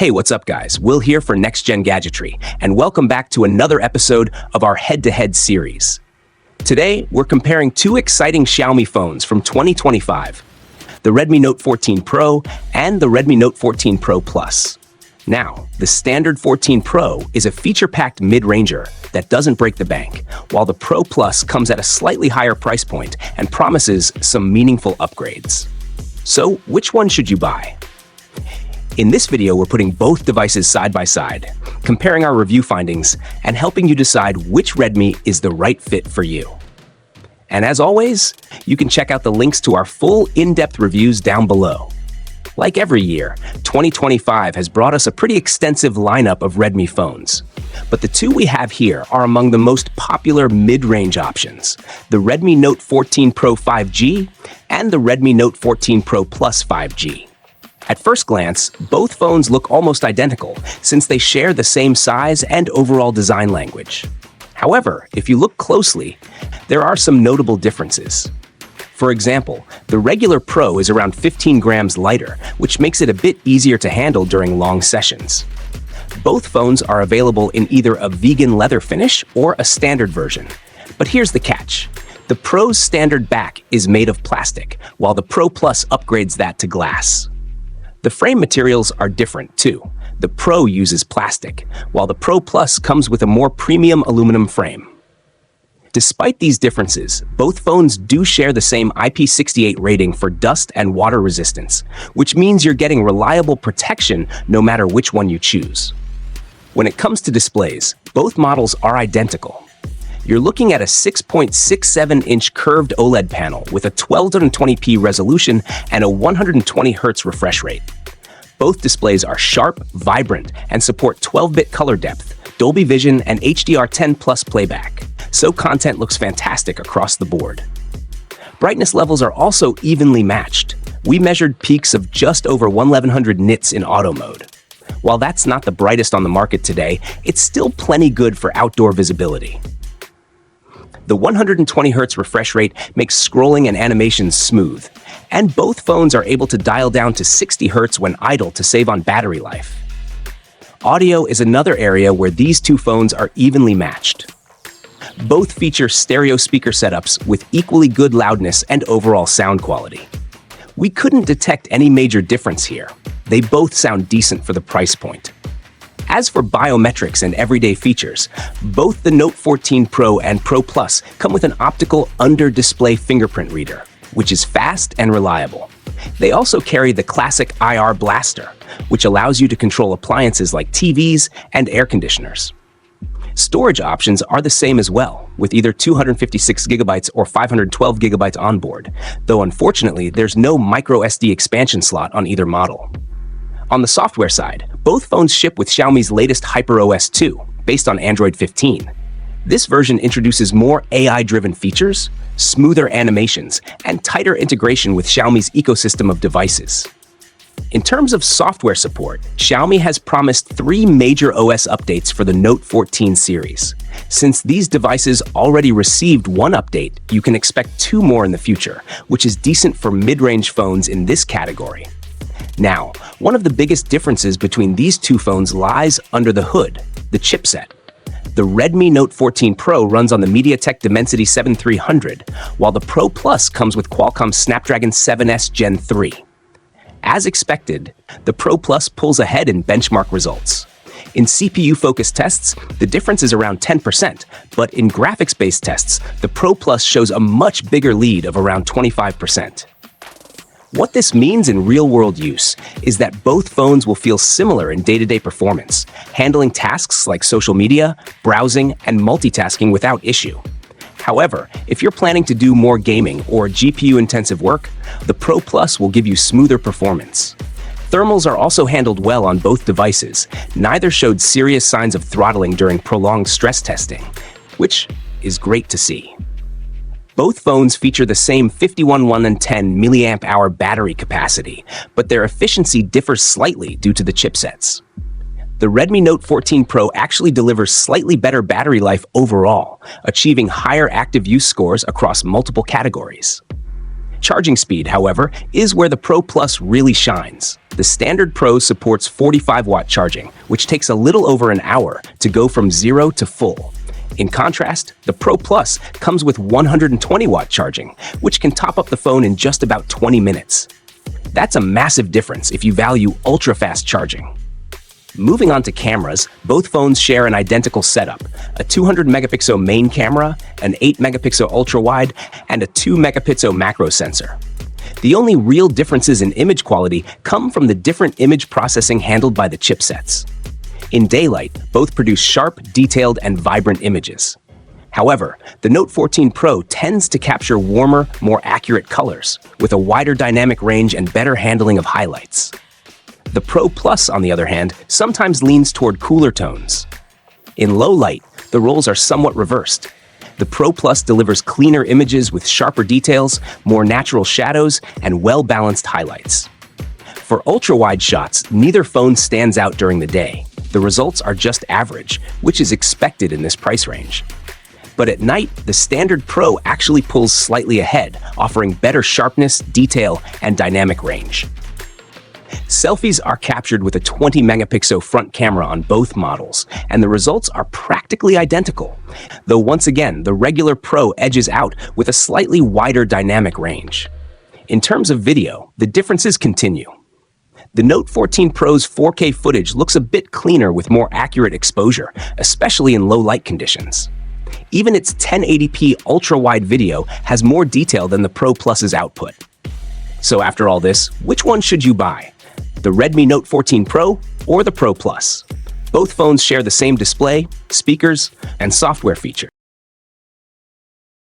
Hey, what's up guys? Will here for Next Gen Gadgetry, and welcome back to another episode of our head-to-head series. Today, we're comparing two exciting Xiaomi phones from 2025, the Redmi Note 14 Pro and the Redmi Note 14 Pro Plus. Now, the standard 14 Pro is a feature-packed mid-ranger that doesn't break the bank, while the Pro Plus comes at a slightly higher price point and promises some meaningful upgrades. So, which one should you buy? In this video, we're putting both devices side by side, comparing our review findings, and helping you decide which Redmi is the right fit for you. And as always, you can check out the links to our full in-depth reviews down below. Like every year, 2025 has brought us a pretty extensive lineup of Redmi phones. But the two we have here are among the most popular mid-range options, the Redmi Note 14 Pro 5G and the Redmi Note 14 Pro Plus 5G. At first glance, both phones look almost identical since they share the same size and overall design language. However, if you look closely, there are some notable differences. For example, the regular Pro is around 15 grams lighter, which makes it a bit easier to handle during long sessions. Both phones are available in either a vegan leather finish or a standard version. But here's the catch. The Pro's standard back is made of plastic, while the Pro Plus upgrades that to glass. The frame materials are different too. The Pro uses plastic, while the Pro Plus comes with a more premium aluminum frame. Despite these differences, both phones do share the same IP68 rating for dust and water resistance, which means you're getting reliable protection no matter which one you choose. When it comes to displays, both models are identical. You're looking at a 6.67-inch curved OLED panel with a 1220p resolution and a 120Hz refresh rate. Both displays are sharp, vibrant, and support 12-bit color depth, Dolby Vision, and HDR10+ playback, so content looks fantastic across the board. Brightness levels are also evenly matched. We measured peaks of just over 1100 nits in auto mode. While that's not the brightest on the market today, it's still plenty good for outdoor visibility. The 120Hz refresh rate makes scrolling and animations smooth, and both phones are able to dial down to 60Hz when idle to save on battery life. Audio is another area where these two phones are evenly matched. Both feature stereo speaker setups with equally good loudness and overall sound quality. We couldn't detect any major difference here. They both sound decent for the price point. As for biometrics and everyday features, both the Note 14 Pro and Pro Plus come with an optical under-display fingerprint reader, which is fast and reliable. They also carry the classic IR blaster, which allows you to control appliances like TVs and air conditioners. Storage options are the same as well, with either 256GB or 512GB on board, though unfortunately there's no microSD expansion slot on either model. On the software side, both phones ship with Xiaomi's latest HyperOS 2, based on Android 15. This version introduces more AI-driven features, smoother animations, and tighter integration with Xiaomi's ecosystem of devices. In terms of software support, Xiaomi has promised 3 major OS updates for the Note 14 series. Since these devices already received one update, you can expect 2 more in the future, which is decent for mid-range phones in this category. Now, one of the biggest differences between these two phones lies under the hood, the chipset. The Redmi Note 14 Pro runs on the MediaTek Dimensity 7300, while the Pro Plus comes with Qualcomm's Snapdragon 7S Gen 3. As expected, the Pro Plus pulls ahead in benchmark results. In CPU-focused tests, the difference is around 10%, but in graphics-based tests, the Pro Plus shows a much bigger lead of around 25%. What this means in real-world use is that both phones will feel similar in day-to-day performance, handling tasks like social media, browsing, and multitasking without issue. However, if you're planning to do more gaming or GPU-intensive work, the Pro Plus will give you smoother performance. Thermals are also handled well on both devices. Neither showed serious signs of throttling during prolonged stress testing, which is great to see. Both phones feature the same 5110 mAh battery capacity, but their efficiency differs slightly due to the chipsets. The Redmi Note 14 Pro actually delivers slightly better battery life overall, achieving higher active use scores across multiple categories. Charging speed, however, is where the Pro Plus really shines. The standard Pro supports 45-watt charging, which takes a little over an hour to go from 0 to full. In contrast, the Pro Plus comes with 120-watt charging, which can top up the phone in just about 20 minutes. That's a massive difference if you value ultra-fast charging. Moving on to cameras, both phones share an identical setup: a 200-megapixel main camera, an 8-megapixel ultra-wide, and a 2-megapixel macro sensor. The only real differences in image quality come from the different image processing handled by the chipsets. In daylight, both produce sharp, detailed, and vibrant images. However, the Note 14 Pro tends to capture warmer, more accurate colors, with a wider dynamic range and better handling of highlights. The Pro Plus, on the other hand, sometimes leans toward cooler tones. In low light, the roles are somewhat reversed. The Pro Plus delivers cleaner images with sharper details, more natural shadows, and well-balanced highlights. For ultra-wide shots, neither phone stands out during the day. The results are just average, which is expected in this price range. But at night, the standard Pro actually pulls slightly ahead, offering better sharpness, detail, and dynamic range. Selfies are captured with a 20-megapixel front camera on both models, and the results are practically identical. Though once again, the regular Pro edges out with a slightly wider dynamic range. In terms of video, the differences continue. The Note 14 Pro's 4K footage looks a bit cleaner with more accurate exposure, especially in low light conditions. Even its 1080p ultra-wide video has more detail than the Pro Plus's output. So after all this, which one should you buy? The Redmi Note 14 Pro or the Pro Plus? Both phones share the same display, speakers, and software features.